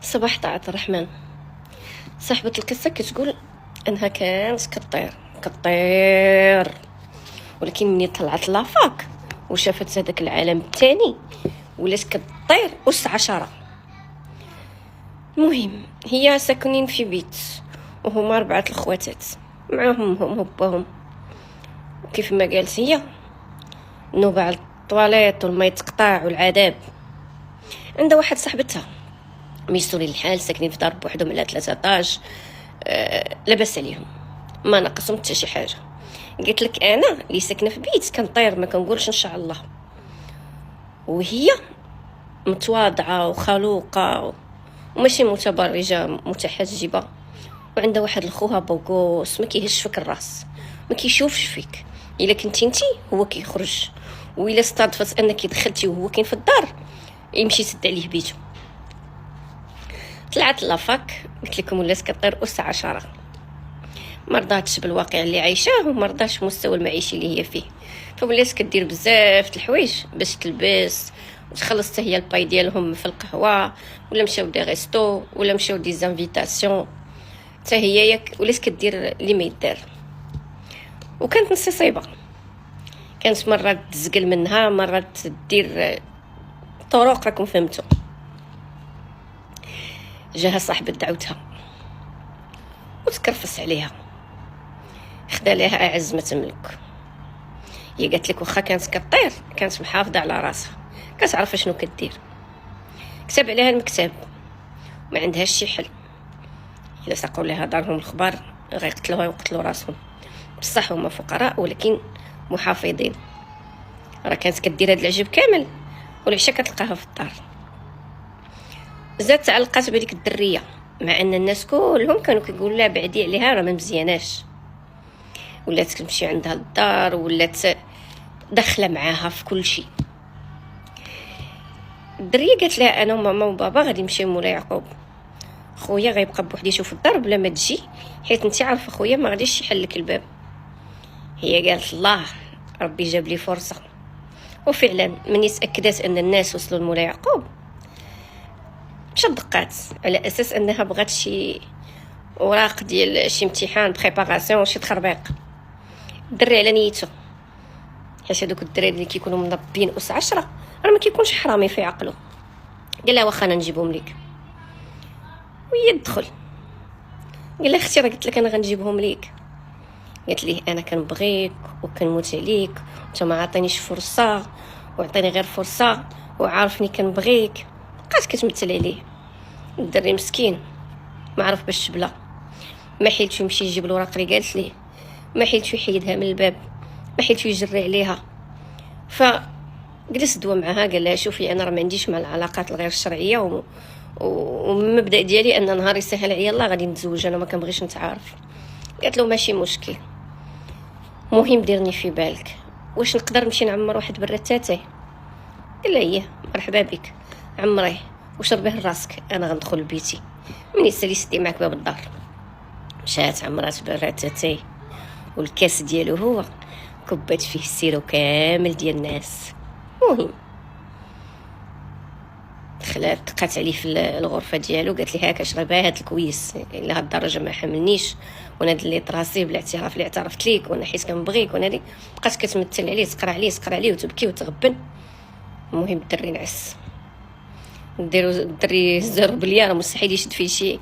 صباح طاعة الرحمن. صاحبة القصة كتقول انها كانت كطير، ولكن ملي طلعت لافاك وشافت هذاك العالم الثاني ولات كطير أس 10. المهم هي ساكنين في بيت وهما 4 الخواتات معاهم هم وباهم، وكيف ما قالت هي النوبة على الطواليط والما يتقطع والعذاب. عندها واحد صاحبتها ميسورين الحال ساكنين في دار بوحدهم على 3 اطاج، لاباس عليهم ما ناقصهم حتى شي حاجه. قلت لك انا اللي ساكنه في بيت كنطير ما كنقولش ان شاء الله، وهي متواضعه وخلوقه وماشي متبرجه متحجبه، وعندها واحد الخوها بوكوس ما كيهش فيك الراس، ما كيشوفش فيك. الا كنتي انتي هو كيخرج، والا استضفت انك دخلتي وهو كاين في الدار يمشي يسد عليه بيته. طلعت لافاك قلت لكم ولات كطير أس 10، ما رضاتش بالواقع اللي عايشاه وما رضاتش المستوى المعيشي اللي هي فيه، فولات كدير بزاف د الحوايج باش تلبس وتخلص حتى هي الباي ديالهم في القهوه، ولا مشاو دي ريستو ولا مشاو دي زانفيتاسيون، حتى هي ياك ولات كدير اللي ما يدار. وكانت نصيبه، كانت مرات تزقل منها مرات دير طرق راكم فهمتوا. جاها صاحبة دعوتها وتكرفس عليها، خدا لها اعز ما تملك. هي قالت لك واخا كانت كطير كانت محافظه على راسها، كتعرف شنو كدير. كتب عليها المكتب ما عندهاش شي حل، الا ساقوا لها دارهم الخبار غيقتلوها ويقتلوا راسهم. بصح هما فقراء ولكن محافظين، راه كانت كدير هاد العجب كامل والعشاء كتلقاها في الدار. زاد تعلقات بهذيك الدريه مع ان الناس كلهم كانوا كيقولوا لها بعدي عليها راه ما مزياناش، ولات تمشي عندها للدار ولات داخله معاها في كل شيء. الدريه قالت لها انا وماما وبابا غادي نمشيو مولا يعقوب، خويا غيبقى بوحديته في الدار بلا ما تجي، حيت انت عارفه خويا ما غاديش يحل لك الباب. هي قالت الله ربي جاب لي فرصه، وفعلا مني تاكدت ان الناس وصلوا لمولا يعقوب مشات دقات على اساس انها بغات شي اوراق ديال شي امتحان بريباراسيون شي تخربيق. الدري على نيته، حيت هذوك الدراري اللي كيكونوا منضبين أس 10 راه ما كيكونش حرامي في عقله. قال لها واخا انا نجيبهم لك، وهي تدخل. قال لها اختي راه قلت لك انا غنجيبهم ليك. قالت ليه انا كنبغيك وكنموت عليك وانت ما عطينيش فرصه، وعطيني غير فرصه وعارفني كنبغيك. بقات كتمثل عليه. الدري مسكين ما عرف باش تبلا، ما حيلتو يمشي يجيب الوراق اللي قالت ليه، ما حيلتو يحيدها من الباب، ما حيلتو يجري عليها. فجلس دوا معها قال لها شوفي انا راه ما عنديش مع العلاقات الغير الشرعيه والمبدا ديالي ان نهار يسهل عليا الله غادي نتزوج، انا ما كنبغيش نتعارف. قالت له ماشي مشكل، مهم ديرني في بالك، واش نقدر نمشي نعمر واحد برا تاتاي؟ قال لها ايه مرحبا بك عمريه وشربيه لراسك، انا غندخل لبيتي مني سالي سدي معك باب الدار. مشات عمرات برا تاتاي والكاس ديالو هو كبات فيه السيرو كامل ديال الناس. مهم دخلت دقات عليه في الغرفه ديالو قالت لي هاك اشربها هاد الكويس، الا هاد الدرجه ما حملنيش وانا دليت راسي بالاعتراف اللي اعترفت ليك وانا حيت كنبغيك وانا دي. بقات كتمثل عليه تقرا عليه وتبكي وتغبن. المهم الدري نعس، الدري زرو بليا راه مستحيل يشد فيه شي،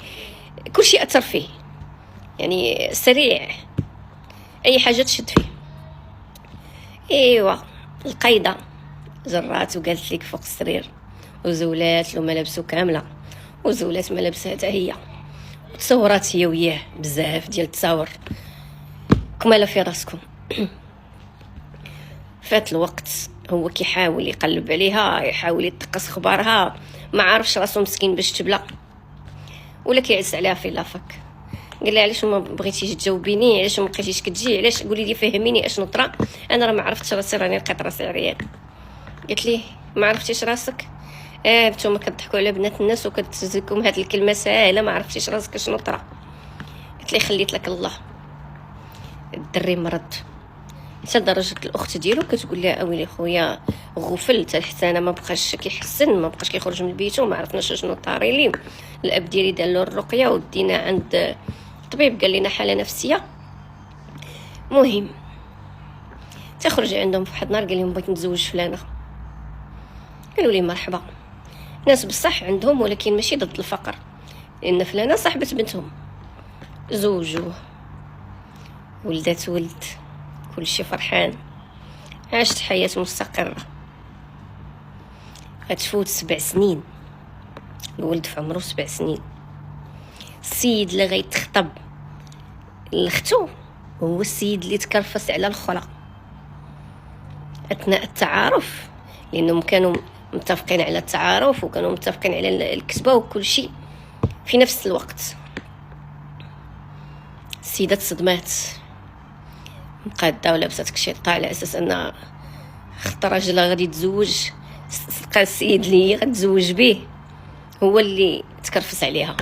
كلشي اثر فيه يعني سريع اي حاجه تشد فيه. ايوا القيده جرات وقالت لك فوق السرير وزولات له ملابسو كامله وزولات ملابسها حتى هي، وتصورات هي وياه بزاف ديال التصاور كماله في راسكم. فات الوقت هو كيحاول يقلب عليها يحاول يتقص خبارها، ما عارفش راسو مسكين باش تبلا ولا كيعز عليها في لافك. قال لها علاش ما بغيتيش تجاوبيني، علاش ما بقيتيش كتجي، علاش قولي لي فهميني اشنو طرا، انا راه ما عرفتش راسي راني لقيت راسي عريان. قالت ليه ما عرفتيش راسك؟ نتوما كتضحكوا على بنات الناس وكتزكم هاد الكلمه ساهله ما عرفتيش راسك شنو طرا. قلت لي خليت لك الله. الدري مرض حتى لدرجه الاخت ديالو كتقول لها اويلي خويا غفلت حتى انا ما بقاش كيحسن، ما بقاش كيخرج من البيت وما عرفناش شنو طاري ليه. الاب ديالي دار له الرقيه ودينا عند طبيب قال لنا حاله نفسيه. مهم تخرج عندهم في واحد النهار قال لهم بغيت نتزوج فلانه، قالوا لي مرحبا. ناس بصح عندهم ولكن ماشي ضد الفقر، لان فلانه صاحبه بنتهم، زوجوه ولدت ولد كلشي فرحان، عاشت حياة مستقرة. غتفوت 7 سنين، الولد في عمره 7 سنين. السيد اللي غيتخطب لختو هو السيد اللي تكرفس على الاخرى اثناء التعارف، لانهم كانوا متفقين على التعارف وكانوا متفقين على الكتبه وكل شيء في نفس الوقت. السيده تصدمات مقاده ولابسه تكشيطه على اساس ان خط راجلها غادي تزوج، لقى السيد اللي غتزوج به هو اللي تكرفس عليها.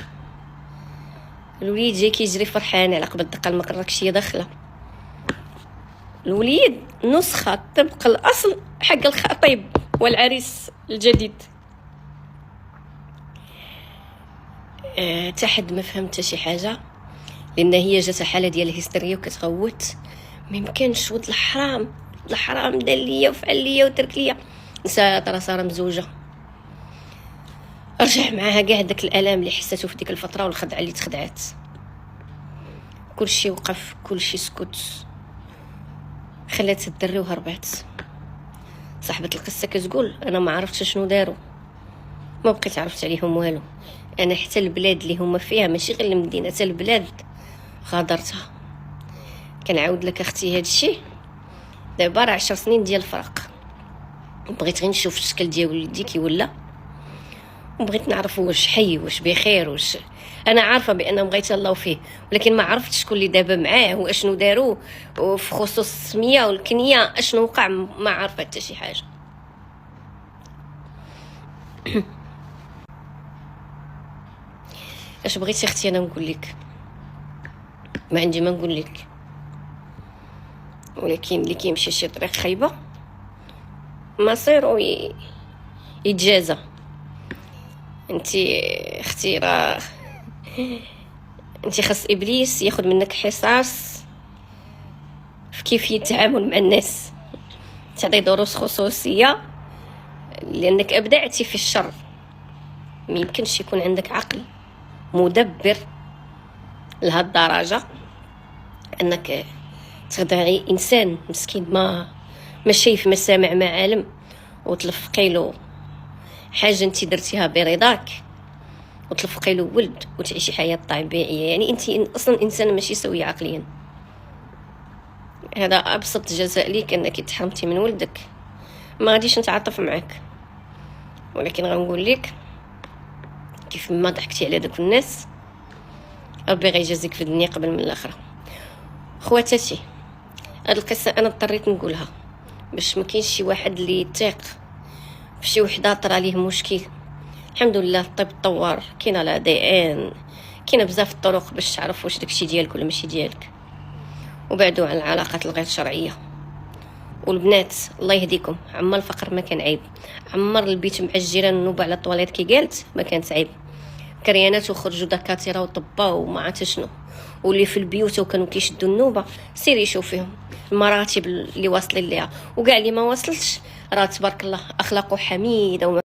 الوليد جاي كيجري فرحان على قبل دقه المقركشيه داخله. الوليد نسخه طبق الاصل حق الخطيب والعريس الجديد. تحد ما فهمت شي حاجه، لان هي جات حاله ديال الهستيريا وكتغوت. ما يمكنش ولد الحرام دار ليا وفعل ليا وترك ليا. نسات راه صار مزوجه. رجع معاها كاع داك الالام اللي حساتو في ديك الفتره والخدعه اللي تخدعات. كلشي وقف، كلشي سكت. خلات الدري وهربات. صاحبه القصه كتقول انا ما عرفتش شنو داروا، ما بقيت عرفت عليهم والو. انا حتى البلاد اللي هما فيها ماشي غير المدينه، حتى البلاد غادرتها. كنعاود لك اختي هادشي دابا راه 10 سنين ديال الفرق. بغيت غير نشوف الشكل ديال ولدي كي ولا، وبغيت نعرف واش حي واش بخير واش. انا عارفه بانهم غيتهلاو فيه، ولكن ما عرفتش شكون اللي دابا معاه واشنو داروا وفي خصوص السميه والكنيه اشنو وقع. ما عارفه حتى شي حاجه. اش بغيتي اختي انا نقول لك؟ ما عندي ما نقول لك، ولكن اللي كيمشي شي طريق خايبه مصيرو يتجازى. انتي اختي راه انتي خاص ابليس ياخذ منك حصص في كيفيه التعامل مع الناس، تعطي دروس خصوصيه، لانك ابدعتي في الشر. ما يمكنش يكون عندك عقل مدبر لهاد الدرجه انك تخدعي انسان مسكين ما شايف ما سامع ما عالم وتلفقي له حاجه انت درتيها برضاك، وتلفقي له ولد وتعيشي حياه طبيعيه. يعني انت اصلا انسان ماشي سوي عقليا. هذا ابسط جزاء ليك انك تحرمتي من ولدك. ما غاديش نتعاطف معك، ولكن غنقول لك كيف ما ضحكتي على داك الناس ربي غيجازيك في الدنيا قبل من الاخره. خواتاتي، هاد القصه انا اضطريت نقولها باش ما كاينش شي واحد اللي يثيق في شي وحده طرا ليه مشكل. الحمد لله الطب تطور، كاينه لا دي ان، كاينه بزاف الطرق باش تعرف واش داكشي ديالك ولا ماشي ديالك. وبعدوا عن العلاقات الغير شرعيه. والبنات الله يهديكم، عمر الفقر ما كان عيب، عمر البيت مع الجيران النوبه على الطواليت كي قالت ما كانت عيب. كريانات وخرجوا دكاتره وطباء وما عرفت شنو، واللي في البيوت وكانوا كيشدوا النوبه سيري شوف فيهم المراتب اللي واصلين ليها، وكاع اللي ما واصلش راه تبارك الله اخلاقه حميده.